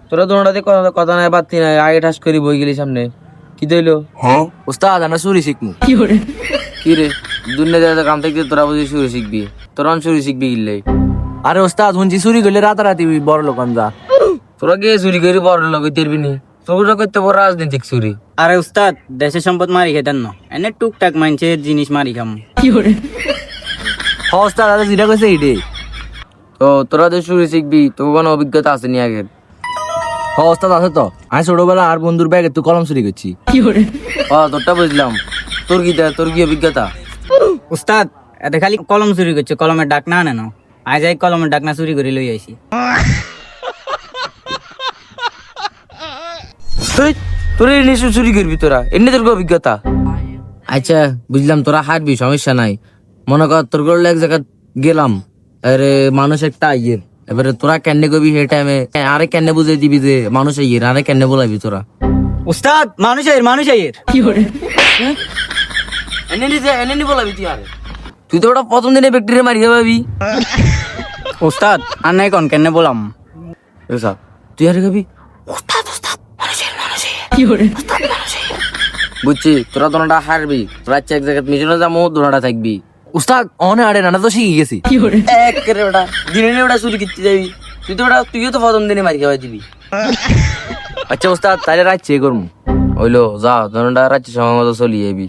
তোরা দোনোটাতে কথা কথা নাই পারতি না, আগে ঠাস করি বই গেলি সামনে। কি দইলো? উস্তাদ আমরা চুরি শিখমু। কি রে দুনিয়া কাম থেকে তোরা বুঝি চুরি শিখবি? তোরা চুরি শিখবি গিলে? আরে উস্তাদ শুনছি চুরি করলে রাতারাতি বড় লোক যা। তোরা গিয়ে চুরি করে বড় লোক তেরবি নি? তোরা করতে বড় রাজনৈতিক চুরি। আরে উস্তাদ দেশের সম্পদ মারি খেতেন না, এনে টুকটাক মানছে জিনিস মারি খাম। উস্তাদ আরে যেটা কইছে এইটাই। তো তোরা যে চুরি শিখবি তোর কোনো অভিজ্ঞতা আছে নি আগের? উস্তাদ আছে তো, আমি ছোটবেলা আর বন্ধুর ব্যাগে তুই কলম চুরি করছি। তোরটা বুঝলাম, তোর কি অভিজ্ঞতা? উস্তাদ এতে খালি কলম চুরি করছে, কলমের ডাক না আনে না। আজ এই কলমের ডাক না চুরি করে লই আইছি। তোর নিশ্চয় চুরি করবি তোরা, এমনি তোর কি অভিজ্ঞতা? আচ্ছা বুঝলাম, তোরা হারবি, সমস্যা নাই। মনে কর তোর করলে এক জায়গা গেলাম, আরে মানুষ একটা ইয়ের, এবারে তোরা কেন করবি সেই টাইমে? আরে কেন বুঝাই দিবি যে মানুষ ইয়ের, আরে কেন বলাবি তোরা? উস্তাদ মানুষ আইয়ের এনে বলাবি তুই? আরে তুই তো ওটা প্রথম দিনে ব্যাকটেরিয়া মারিয়ে পাবি। উস্তাদ আর নাই কোন কেন বললাম? তুই আরে খাবি বুঝছি, তোরা দোনোটা হারবি, তোরা এক জায়গায় মিশনে যাবো, দোনোটা থাকবি। উস্তাদ অনে আরে না তো শিখে গেছি। একেবারে ওটা দিনে ওটা চুরি করতে যাবি তুইও তো প্রথম দিনে মারি খাওয়াই দিবি। আচ্ছা উস্তাদ তাহলে রাত চেয়ে করবো। হইলো যা, দোনোটা রাত্রি সময় মতো চলিয়ে যাবি।